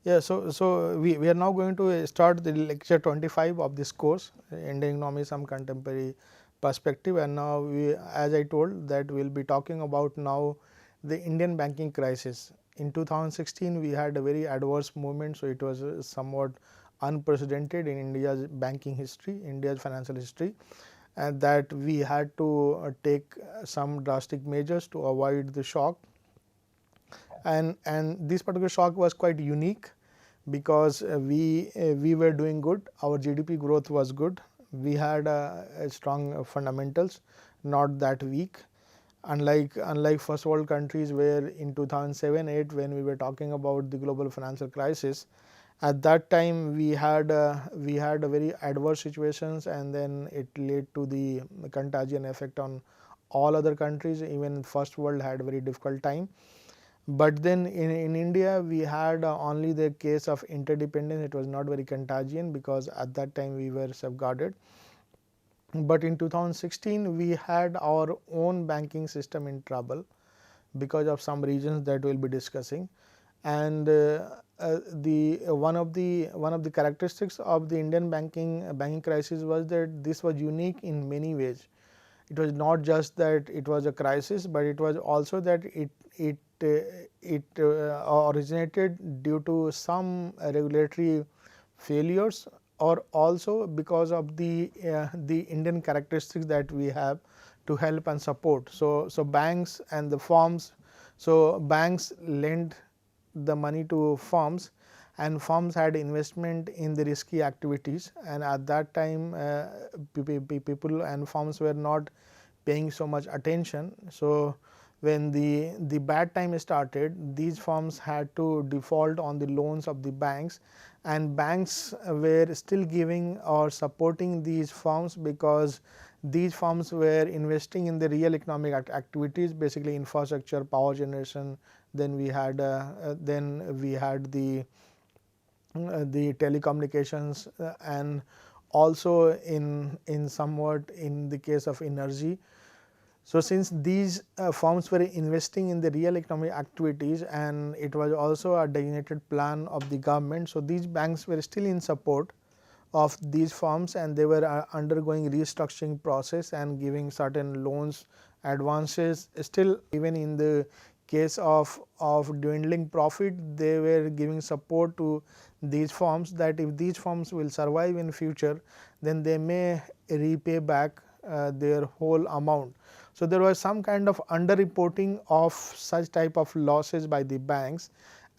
Yeah, so we are now going to start the lecture 25 of this course, Indian economy some contemporary perspective, and now we, as I told, that we will be talking about now the Indian banking crisis. In 2016 we had a very adverse movement, so it was somewhat unprecedented in India's banking history, India's financial history, and that we had to take some drastic measures to avoid the shock, and this particular shock was quite unique because we were doing good, our GDP growth was good, we had a strong fundamentals, not that weak. Unlike first world countries where in 2007-8 when we were talking about the global financial crisis, at that time we had a very adverse situations, and then it led to the contagion effect on all other countries. Even first world had very difficult time. But then in India we had only the case of interdependence. It was not very contagion because at that time we were safeguarded. But in 2016 we had our own banking system in trouble because of some reasons that we will be discussing. And the one of the characteristics of the Indian banking crisis was that this was unique in many ways. It was not just that it was a crisis, but it was also that it originated due to some regulatory failures, or also because of the Indian characteristics that we have to help and support. So banks and the firms, so banks lend the money to firms, and firms had investment in the risky activities, and at that time people and firms were not paying so much attention. So when the bad time started, these firms had to default on the loans of the banks, and banks were still giving or supporting these firms because these firms were investing in the real economic activities, basically infrastructure, power generation. Then we had the telecommunications, and also in somewhat in the case of energy. So since these firms were investing in the real economic activities, and it was also a designated plan of the government, so these banks were still in support of these firms, and they were undergoing restructuring process and giving certain loans, advances. Still, even in the case of dwindling profit, they were giving support to these firms, that if these firms will survive in future, then they may repay back their whole amount. So there was some kind of underreporting of such type of losses by the banks,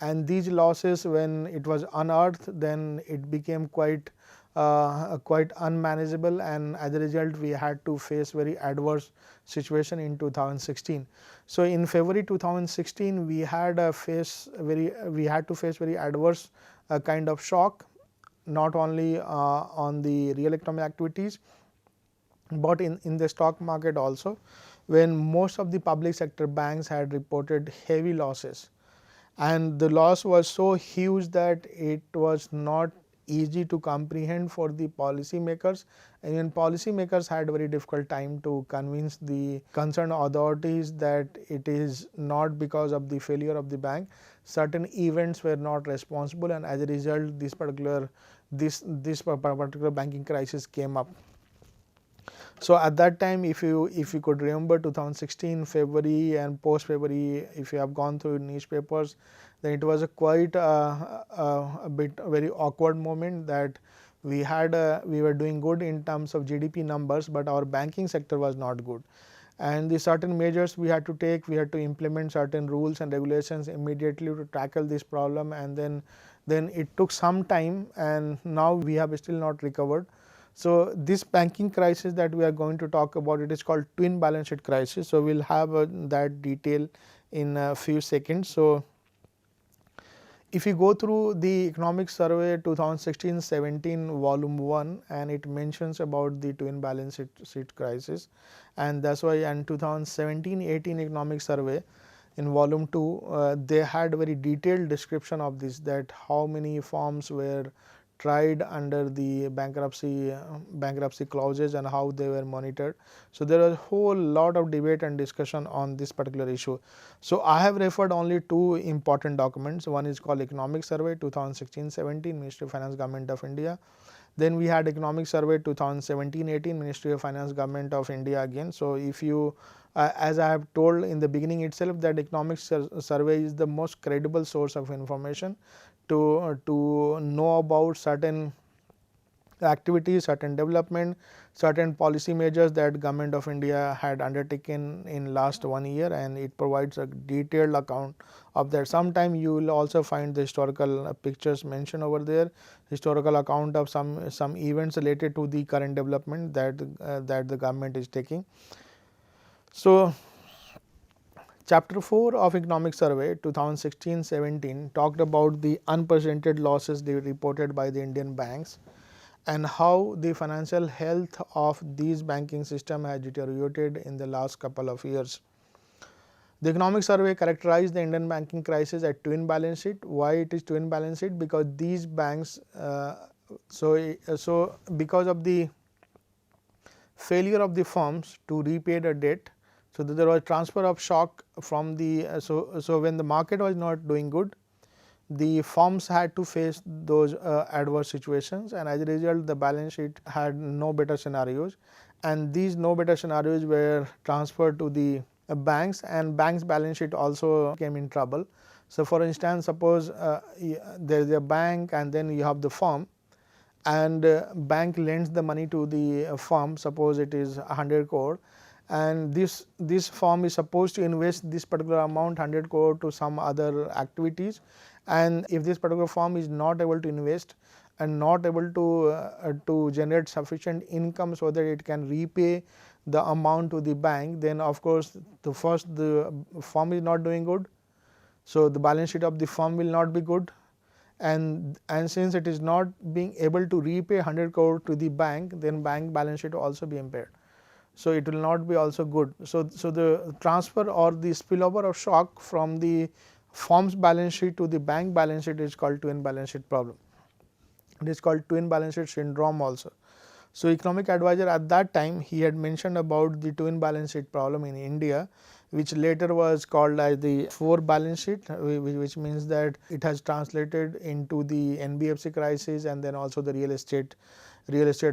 and these losses, when it was unearthed, then it became quite unmanageable, and as a result we had to face very adverse situation in 2016. So in February 2016 we had to face very adverse kind of shock, not only on the real economic activities, but in the stock market also, when most of the public sector banks had reported heavy losses, and the loss was so huge that it was not easy to comprehend for the policy makers, and even policy makers had very difficult time to convince the concerned authorities that it is not because of the failure of the bank, certain events were not responsible, and as a result this particular banking crisis came up. So at that time, if you could remember 2016 February and post February, if you have gone through newspapers, then it was a quite a very awkward moment, that we were doing good in terms of GDP numbers, but our banking sector was not good. And the certain measures we had to take, we had to implement certain rules and regulations immediately to tackle this problem, and then it took some time, and now we have still not recovered. So this banking crisis that we are going to talk about, it is called twin balance sheet crisis. So we'll have that detail in a few seconds. So if you go through the economic survey 2016-17 volume 1, and it mentions about the twin balance sheet crisis, and that's why in 2017-18 economic survey in volume 2 they had very detailed description of this, that how many firms were tried under the bankruptcy clauses and how they were monitored. So there was a whole lot of debate and discussion on this particular issue. So I have referred only two important documents. One is called Economic Survey 2016-17, Ministry of Finance, Government of India. Then we had Economic Survey 2017-18, Ministry of Finance, Government of India again. So if you as I have told in the beginning itself, that Economic Survey is the most credible source of information to know about certain activities, certain development, certain policy measures that Government of India had undertaken in last 1 year, and it provides a detailed account of that. Sometime you will also find the historical pictures mentioned over there, historical account of some events related to the current development that the government is taking. So Chapter 4 of Economic Survey 2016-17 talked about the unprecedented losses reported by the Indian banks and how the financial health of these banking system has deteriorated in the last couple of years. The Economic Survey characterized the Indian banking crisis as twin balance sheet. Why it is twin balance sheet? Because these banks, because of the failure of the firms to repay the debt, so there was transfer of shock from the so when the market was not doing good, the firms had to face those adverse situations, and as a result the balance sheet had no better scenarios, and these no better scenarios were transferred to the banks, and banks balance sheet also came in trouble. So for instance, suppose there is a bank and then you have the firm, and bank lends the money to the firm, suppose it is 100 crore, and this firm is supposed to invest this particular amount 100 crore to some other activities, and if this particular firm is not able to invest and not able to generate sufficient income so that it can repay the amount to the bank, then of course the firm is not doing good, so the balance sheet of the firm will not be good, and since it is not being able to repay 100 crore to the bank, then bank balance sheet will also be impaired. So it will not be also good. So the transfer or the spillover of shock from the firm's balance sheet to the bank balance sheet is called twin balance sheet problem. It is called twin balance sheet syndrome also. So economic advisor at that time, he had mentioned about the twin balance sheet problem in India, which later was called as the four balance sheet, which means that it has translated into the NBFC crisis and then also the real estate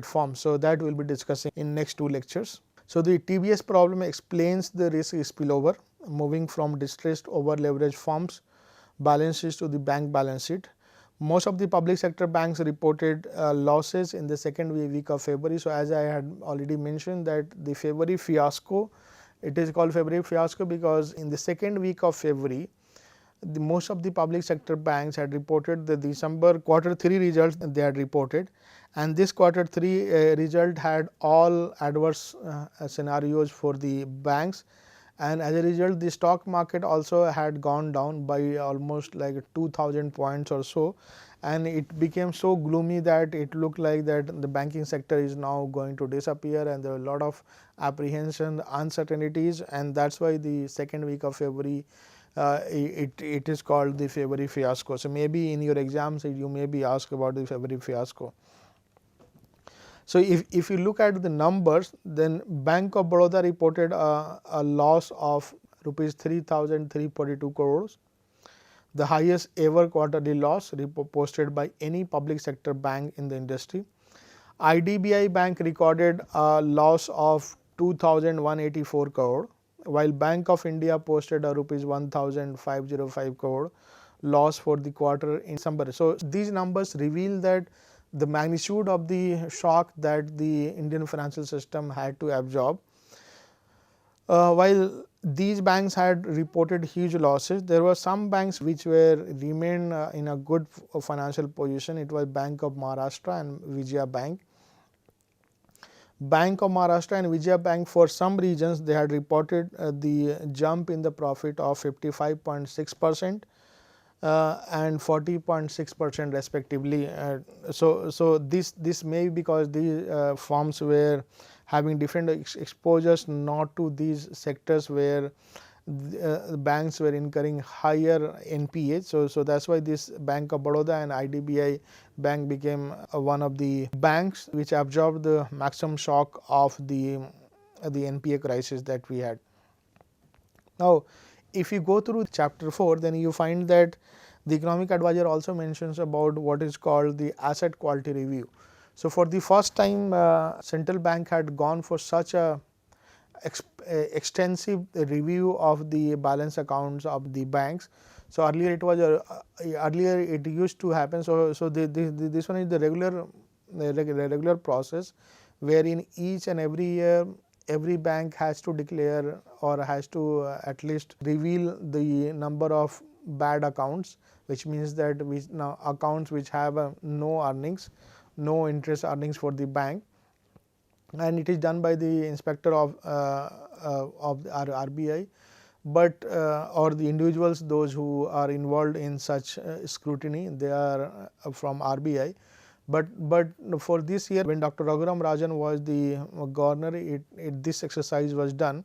firm. So that we will be discussing in next two lectures. So the TBS problem explains the risk spillover moving from distressed over leveraged firms balance sheets to the bank balance sheet. Most of the public sector banks reported losses in the second week of February. So as I had already mentioned that the February fiasco, it is called February fiasco because in the second week of February, most of the public sector banks had reported the December Q3 results they had reported, and this Q3 result had all adverse scenarios for the banks, and as a result the stock market also had gone down by almost like 2000 points or so, and it became so gloomy that it looked like that the banking sector is now going to disappear, and there are a lot of apprehension, uncertainties, and that's why the second week of February it is called the February fiasco. So maybe in your exams you may be asked about the February fiasco. So if you look at the numbers, then Bank of Baroda reported a loss of rupees 3,342 crores, the highest ever quarterly loss posted by any public sector bank in the industry. IDBI Bank recorded a loss of 2,184 crore, while Bank of India posted a rupees 1,505 crore loss for the quarter in December. So these numbers reveal that the magnitude of the shock that the Indian financial system had to absorb. While these banks had reported huge losses, there were some banks which remained in a good financial position. It was Bank of Maharashtra and Vijaya Bank. Bank of Maharashtra and Vijaya Bank, for some regions they had reported the jump in the profit of 55.6% and 40.6% respectively. So this may be because these firms were having different exposures not to these sectors where the banks were incurring higher NPAs. So that's why this Bank of Baroda and IDBI Bank became one of the banks which absorbed the maximum shock of the NPA crisis that we had. Now, if you go through chapter 4, then you find that the economic advisor also mentions about what is called the asset quality review. So for the first time, central bank had gone for such a extensive review of the balance accounts of the banks. So earlier it was earlier it used to happen. So this one is the regular process, wherein each and every year every bank has to declare or has to at least reveal the number of bad accounts, which means that now accounts which have no earnings, no interest earnings for the bank, and it is done by the inspector of RBI, but or the individuals, those who are involved in such scrutiny, they are from RBI. But for this year, when Dr. Raghuram Rajan was the governor, this exercise was done,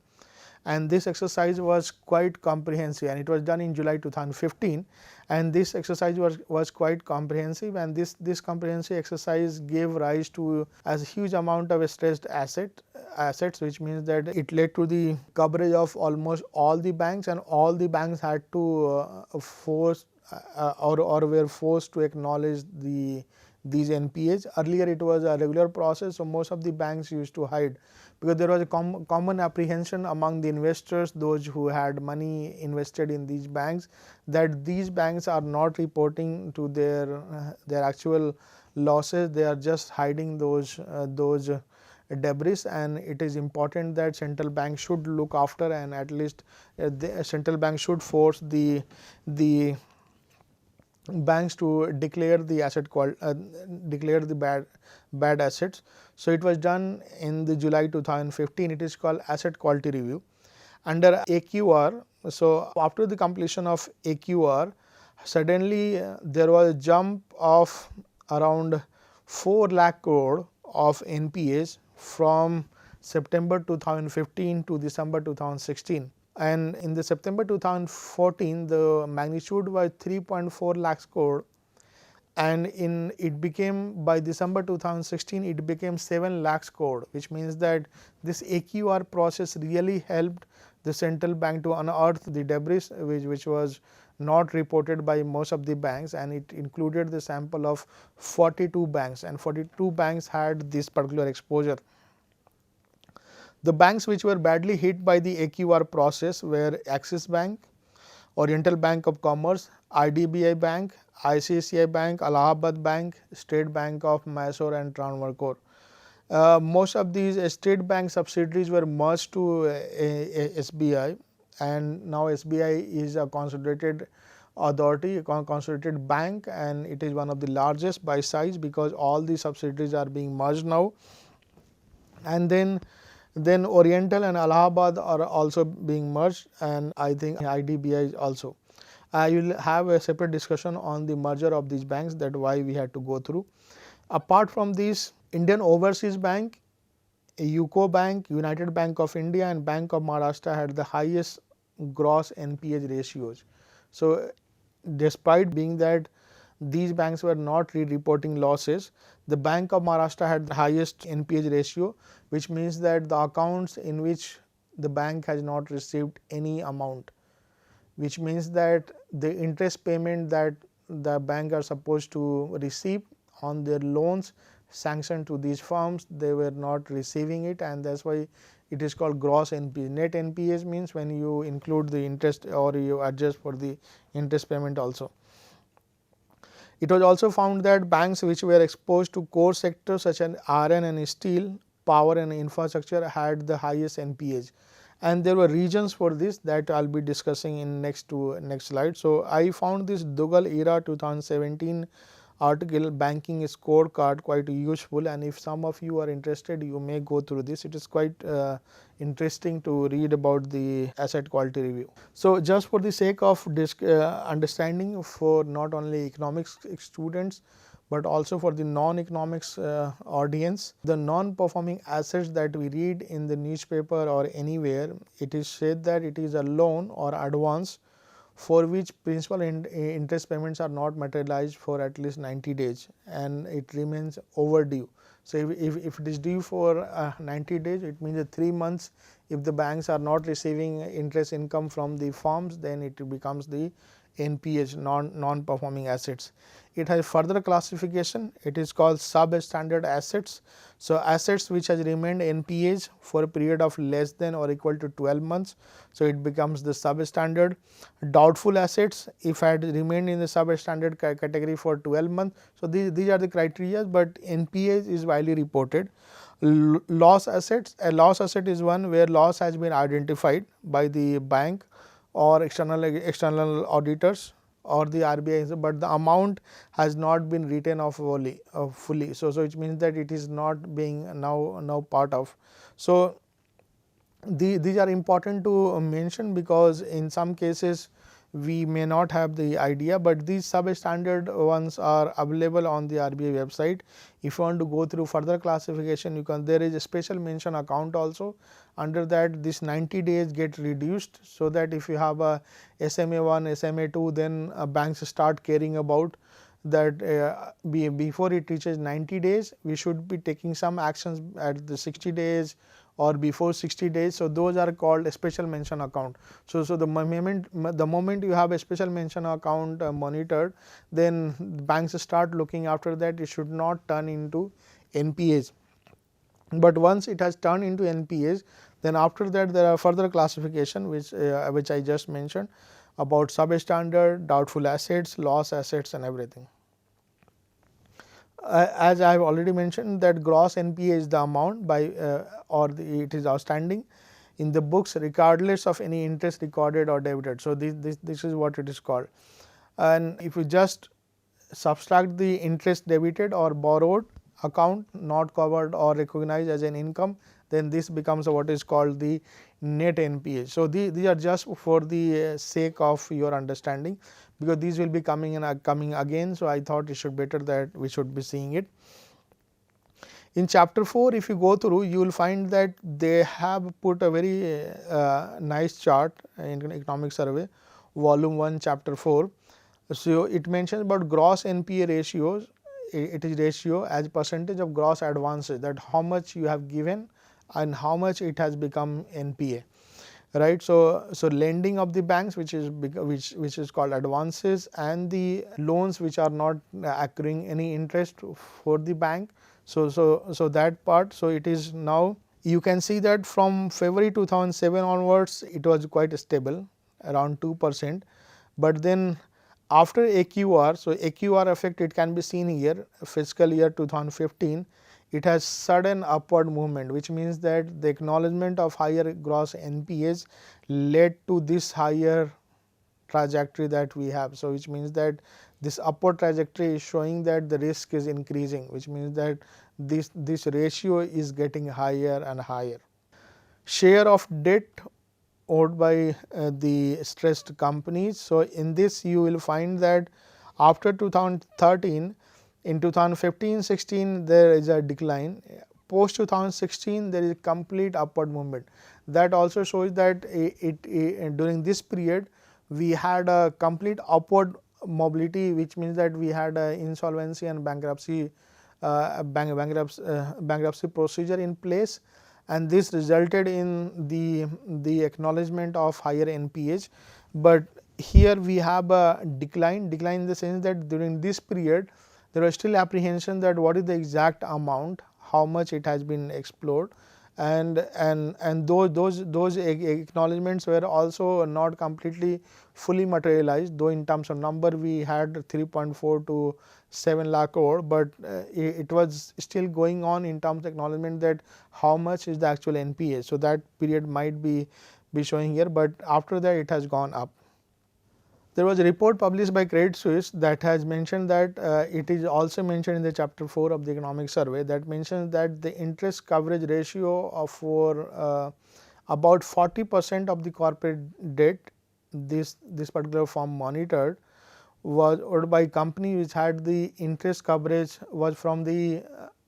and this exercise was quite comprehensive, and it was done in July 2015, and this exercise was quite comprehensive, and this comprehensive exercise gave rise to a huge amount of stressed assets, which means that it led to the coverage of almost all the banks, and all the banks had to force or were forced to acknowledge these NPAs. Earlier it was a regular process, so most of the banks used to hide, because there was a common apprehension among the investors, those who had money invested in these banks, that these banks are not reporting to their actual losses, they are just hiding those debris, and it is important that central bank should look after, and at least the central bank should force the banks to declare the declare the bad assets. So it was done in the July 2015. It is called asset quality review under AQR. So after the completion of AQR, suddenly there was a jump of around 4 lakh crore of NPAs from September 2015 to December 2016. And in the September 2014, the magnitude was 3.4 lakhs crore, and it became, by December 2016 it became 7 lakhs crore, which means that this AQR process really helped the central bank to unearth the debris which was not reported by most of the banks, and it included the sample of 42 banks, and 42 banks had this particular exposure. The banks which were badly hit by the AQR process were Axis Bank, Oriental Bank of Commerce, IDBI Bank, ICICI Bank, Allahabad Bank, State Bank of Mysore, and Travancore. Most of these state bank subsidiaries were merged to SBI, and now SBI is a consolidated authority, a consolidated bank, and it is one of the largest by size, because all the subsidiaries are being merged now. And then Oriental and Allahabad are also being merged, and I think IDBI also. I will have a separate discussion on the merger of these banks, that why we had to go through. Apart from this, Indian Overseas Bank, UCO Bank, United Bank of India, and Bank of Maharashtra had the highest gross NPA ratios. So despite being that these banks were not reporting losses, the Bank of Maharashtra had the highest NPA ratio, which means that the accounts in which the bank has not received any amount, which means that the interest payment that the bank are supposed to receive on their loans sanctioned to these firms, they were not receiving it, and that's why it is called gross NPA. Net NPAs means when you include the interest or you adjust for the interest payment also. It was also found that banks which were exposed to core sectors such as iron and steel, power and infrastructure had the highest NPAs, and there were reasons for this that I will be discussing in next slide. So I found this Dugal era 2017 article, banking scorecard, quite useful, and if some of you are interested, you may go through this. It is quite interesting to read about the asset quality review. So just for the sake of understanding for not only economics students but also for the non-economics audience. The non-performing assets that we read in the newspaper or anywhere, it is said that it is a loan or advance for which principal and interest payments are not materialized for at least 90 days and it remains overdue. So, if it is due for 90 days, it means that 3 months. If the banks are not receiving interest income from the firms, then it becomes the NPAs, non-performing assets. It has further classification. It is called substandard assets. So, assets which has remained NPAs for a period of less than or equal to 12 months. So, it becomes the substandard. Doubtful assets, if had remained in the substandard category for 12 months. So, these are the criteria, but NPAs is widely reported. Loss assets, a loss asset is one where loss has been identified by the bank or external auditors or the RBI, but the amount has not been written off fully. So, it means that it is not being now part of. So, these are important to mention because in some cases we may not have the idea, but these substandard ones are available on the RBI website. If you want to go through further classification, you can, there is a special mention account also. Under that, this 90 days get reduced, so that if you have a SMA 1, SMA 2, then banks start caring about that before it reaches 90 days, we should be taking some actions at the 60 days or before 60 days. So, those are called a special mention account. So, the moment you have a special mention account monitored, then banks start looking after that. It should not turn into NPAs. But once it has turned into NPAs, then after that there are further classification which I just mentioned about substandard, doubtful assets, loss assets and everything. As I have already mentioned that gross NPA is the amount by it is outstanding in the books regardless of any interest recorded or debited. So, this is what it is called. And if you just subtract the interest debited or borrowed account not covered or recognized as an income, then this becomes what is called the net NPA. So, these are just for the sake of your understanding, because these will be coming again. So, I thought it should better that we should be seeing it. In chapter 4, if you go through, you will find that they have put a very nice chart in economic survey volume 1 chapter 4. So, it mentions about gross NPA ratios. It is ratio as percentage of gross advances, that how much you have given and how much it has become NPA, right. So, lending of the banks which is called advances, and the loans which are not accruing any interest for the bank. So, that part. So, it is now you can see that from February 2007 onwards it was quite stable around 2%, but then after AQR, so AQR effect it can be seen here fiscal year 2015, it has sudden upward movement, which means that the acknowledgement of higher gross NPAs led to this higher trajectory that we have. So, which means that this upward trajectory is showing that the risk is increasing, which means that this ratio is getting higher and higher. Share of debt owed by the stressed companies. So, in this you will find that after 2013, in 2015-16 there is a decline, post 2016 there is a complete upward movement. That also shows that during this period we had a complete upward mobility, which means that we had a insolvency and bankruptcy procedure in place, and this resulted in the acknowledgement of higher NPAs. But here we have a decline in the sense that during this period there was still apprehension that what is the exact amount, how much it has been explored, and those acknowledgements were also not completely fully materialized, though in terms of number we had 3.4 to 7 lakh crore, but it was still going on in terms of acknowledgement that how much is the actual NPA. So, that period might be showing here, but after that it has gone up. There was a report published by Credit Suisse that has mentioned that it is also mentioned in the chapter 4 of the economic survey, that mentions that the interest coverage ratio for about 40% of the corporate debt, this particular firm monitored, was owed by company which had the interest coverage was from the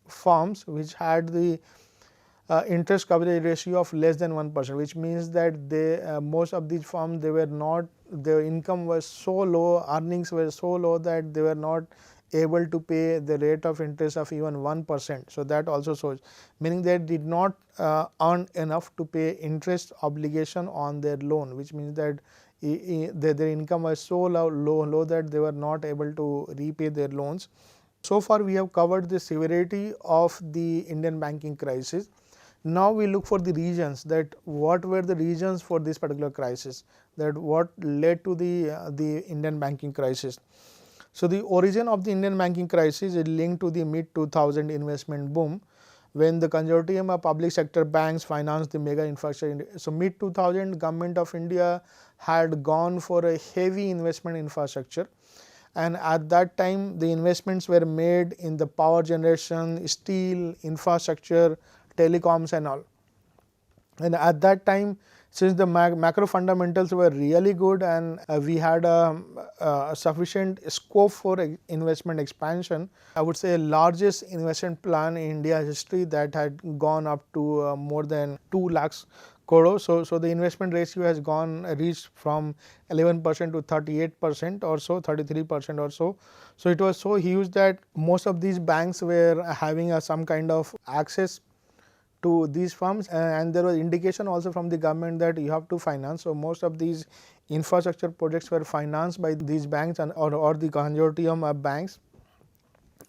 firms which had the interest coverage ratio of less than 1%, which means that they most of these firms, they were not, their income was so low, earnings were so low that they were not able to pay the rate of interest of even 1%. So that also shows, meaning they did not earn enough to pay interest obligation on their loan, which means that their income was so low that they were not able to repay their loans. So far we have covered the severity of the Indian banking crisis. Now we look for the reasons, that what were the reasons for this particular crisis, that what led to the Indian banking crisis. So the origin of the Indian banking crisis is linked to the mid 2000 investment boom, when the consortium of public sector banks financed the mega infrastructure. So mid 2000 government of India had gone for a heavy investment in infrastructure, and at that time the investments were made in the power generation, steel, infrastructure, telecoms and all. And at that time, since the macro fundamentals were really good and we had a sufficient scope for investment expansion, I would say largest investment plan in India's history that had gone up to more than 2 lakhs crore. So the investment ratio has reached from 11% to 38% or so, 33% or so. So it was so huge that most of these banks were having some kind of access to these firms, and there was indication also from the government that you have to finance. So most of these infrastructure projects were financed by these banks and or the consortium of banks.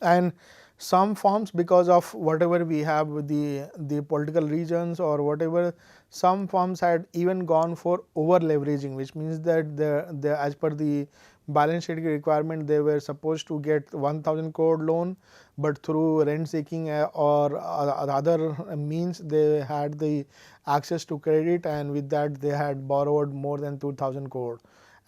And some firms, because of whatever we have with the political reasons or whatever, some firms had even gone for over leveraging, which means that the as per the balance sheet requirement they were supposed to get 1000 crore loan, but through rent seeking or other means they had the access to credit, and with that they had borrowed more than 2000 crore,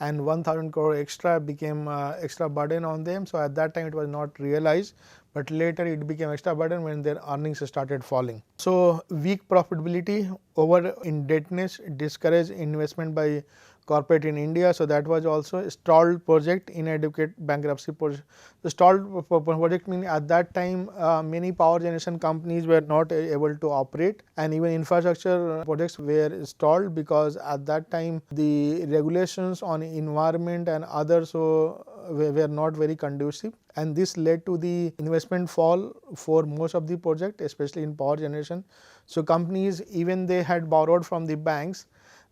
and 1000 crore extra became extra burden on them. So at that time it was not realized, but later it became extra burden when their earnings started falling. So weak profitability, over indebtedness discouraged investment by corporate in India. So that was also a stalled project, inadequate bankruptcy project. The stalled project means at that time many power generation companies were not able to operate, and even infrastructure projects were stalled because at that time the regulations on environment and others so were not very conducive, and this led to the investment fall for most of the project, especially in power generation. So companies, even they had borrowed from the banks,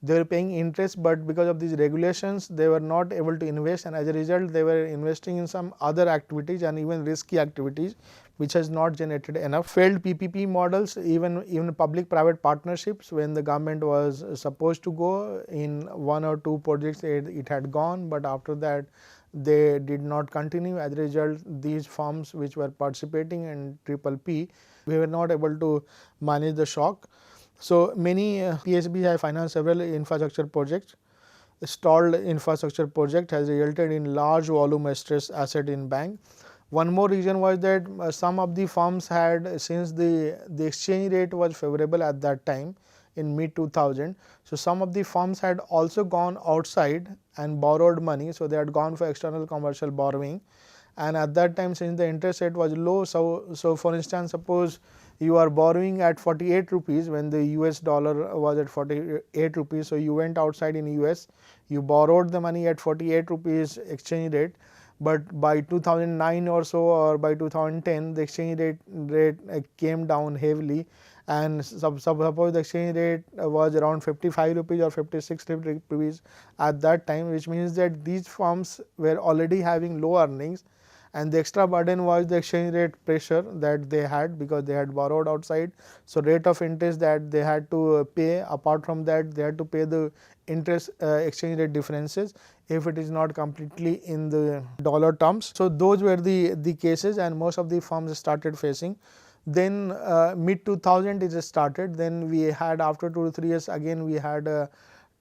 they were paying interest, but because of these regulations they were not able to invest, and as a result they were investing in some other activities and even risky activities which has not generated enough. Failed PPP models, even public private partnerships, when the government was supposed to go in one or two projects it had gone, but after that they did not continue. As a result, these firms which were participating in PPP, we were not able to manage the shock. So many PSBs have financed several infrastructure projects. Stalled infrastructure project has resulted in large volume stress asset in bank. One more reason was that some of the firms had, since the exchange rate was favorable at that time in mid 2000, so some of the firms had also gone outside and borrowed money. So they had gone for external commercial borrowing, and at that time, since the interest rate was low, so for instance, suppose you are borrowing at 48 rupees when the US dollar was at 48 rupees. So you went outside in US, you borrowed the money at 48 rupees exchange rate, but by 2009 or so or by 2010 the exchange rate came down heavily, and suppose the exchange rate was around 55 rupees or 56 rupees at that time, which means that these firms were already having low earnings, and the extra burden was the exchange rate pressure that they had because they had borrowed outside. So rate of interest that they had to pay, apart from that they had to pay the interest exchange rate differences if it is not completely in the dollar terms. So those were the cases, and most of the firms started facing. Then mid 2000 it started. Then we had, after 2 to 3 years, again we had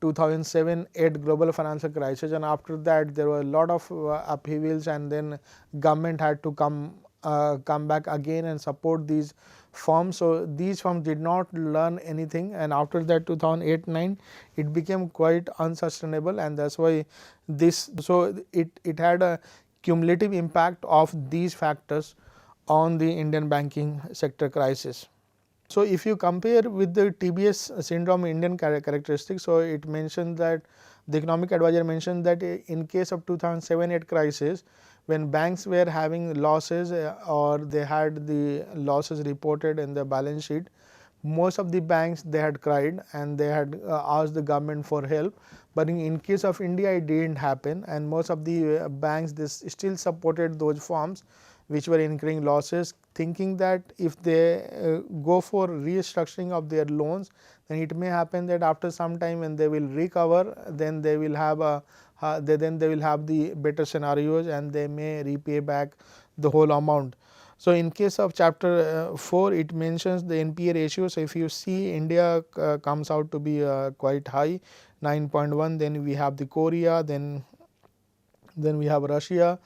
2007-8 global financial crisis, and after that there were a lot of upheavals, and then government had to come come back again and support these firms. So these firms did not learn anything, and after that 2008-9 it became quite unsustainable, and that's why this, so it had a cumulative impact of these factors on the Indian banking sector crisis. So if you compare with the TBS syndrome Indian characteristics, so it mentioned that the economic advisor mentioned that in case of 2007-8 crisis, when banks were having losses or they had the losses reported in the balance sheet, most of the banks they had cried and they had asked the government for help. But in case of India it didn't happen, and most of the banks this still supported those firms which were incurring losses, thinking that if they go for restructuring of their loans, then it may happen that after some time when they will recover, then they will have the better scenarios and they may repay back the whole amount. So in case of chapter 4, it mentions the NPA ratio. So if you see, India comes out to be quite high, 9.1. Then we have the Korea, then we have Russia,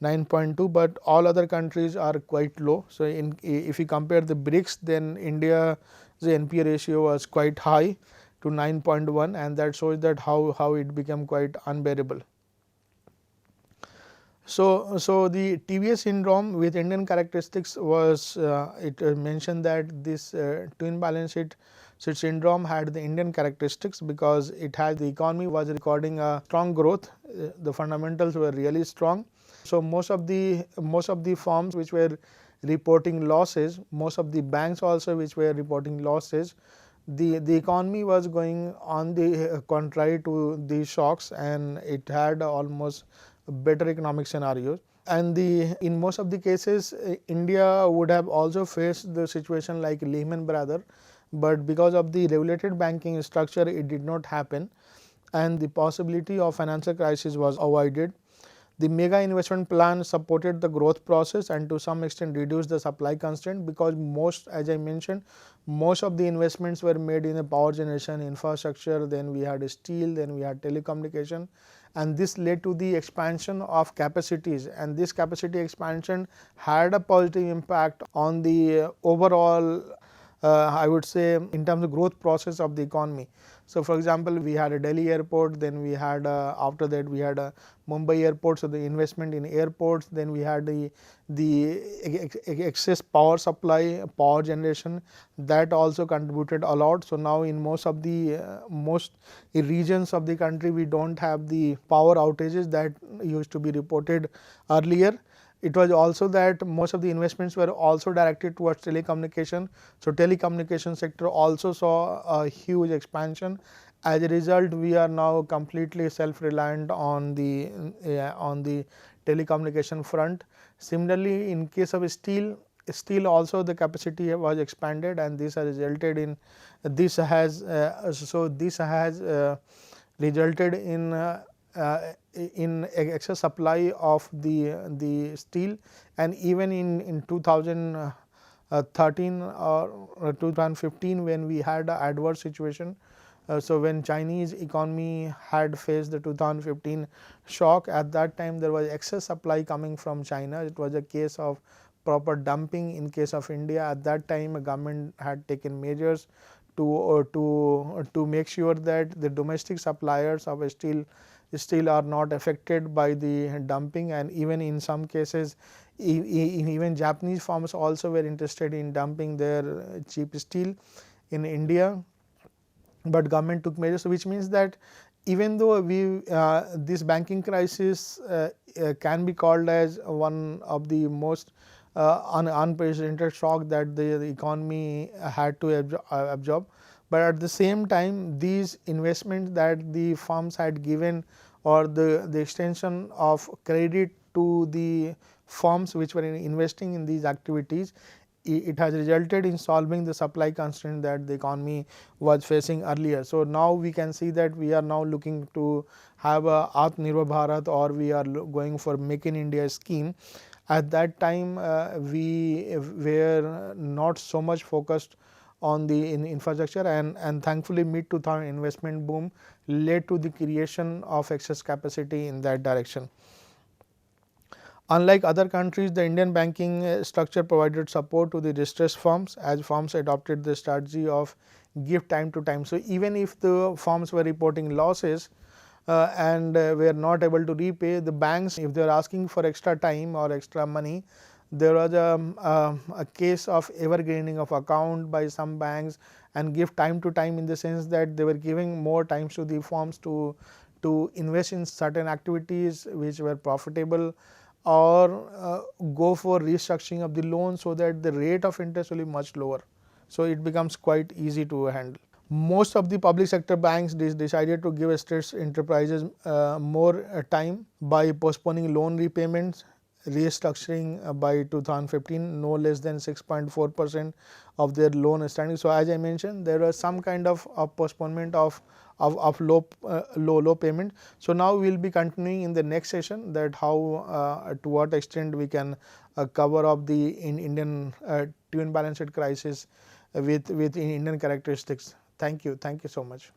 9.2, but all other countries are quite low. So if you compare the BRICS, then India's NPA ratio was quite high to 9.1, and that shows that how it became quite unbearable. So the TBS syndrome with Indian characteristics was it mentioned that this twin balance sheet syndrome had the Indian characteristics because it had the economy was recording a strong growth, the fundamentals were really strong. So most of the firms which were reporting losses, most of the banks also which were reporting losses, the economy was going on the contrary to these shocks, and it had almost better economic scenarios. And in most of the cases, India would have also faced the situation like Lehman Brothers, but because of the regulated banking structure it did not happen, and the possibility of financial crisis was avoided. The mega investment plan supported the growth process and to some extent reduced the supply constraint, because most, as I mentioned, most of the investments were made in the power generation, infrastructure, then we had steel, then we had telecommunication, and this led to the expansion of capacities, and this capacity expansion had a positive impact on the overall I would say in terms of growth process of the economy. So for example, we had a Delhi airport, then we had after that we had a Mumbai airport, so the investment in airports, then we had the excess power supply, power generation, that also contributed a lot. So now in most of the most regions of the country we don't have the power outages that used to be reported earlier. It was also that most of the investments were also directed towards telecommunication. So telecommunication sector also saw a huge expansion. As a result, we are now completely self-reliant on the telecommunication front. Similarly, in case of steel also the capacity was expanded, and this has resulted in resulted in excess supply of the steel. And even in 2013 or 2015 when we had an adverse situation, so when Chinese economy had faced the 2015 shock, at that time there was excess supply coming from China. It was a case of proper dumping. In case of India, at that time government had taken measures to make sure that the domestic suppliers of steel are not affected by the dumping, and even in some cases even Japanese firms also were interested in dumping their cheap steel in India, but government took measures, which means that even though this banking crisis can be called as one of the most unprecedented shock that the economy had to absorb, but at the same time these investments that the firms had given, or the extension of credit to the firms which were investing in these activities, it has resulted in solving the supply constraint that the economy was facing earlier. So now we can see that we are now looking to have a Atmanirbhar Bharat, or we are going for Make in India scheme. At that time we were not so much focused on the infrastructure, and thankfully mid 2000 investment boom led to the creation of excess capacity in that direction. Unlike other countries, the Indian banking structure provided support to the distressed firms, as firms adopted the strategy of give time to time. So, even if the firms were reporting losses and were not able to repay, the banks, if they are asking for extra time or extra money, there was a case of evergreening of account by some banks, and give time to time in the sense that they were giving more times to the firms to invest in certain activities which were profitable, or go for restructuring of the loan, so that the rate of interest will be much lower. So, it becomes quite easy to handle. Most of the public sector banks decided to give stressed enterprises more time by postponing loan repayments, restructuring by 2015 no less than 6.4% of their loan standing. So, as I mentioned, there was some kind of postponement of low payment. So, now we will be continuing in the next session that how to what extent we can cover up the Indian twin balance sheet crisis with Indian characteristics. Thank you so much.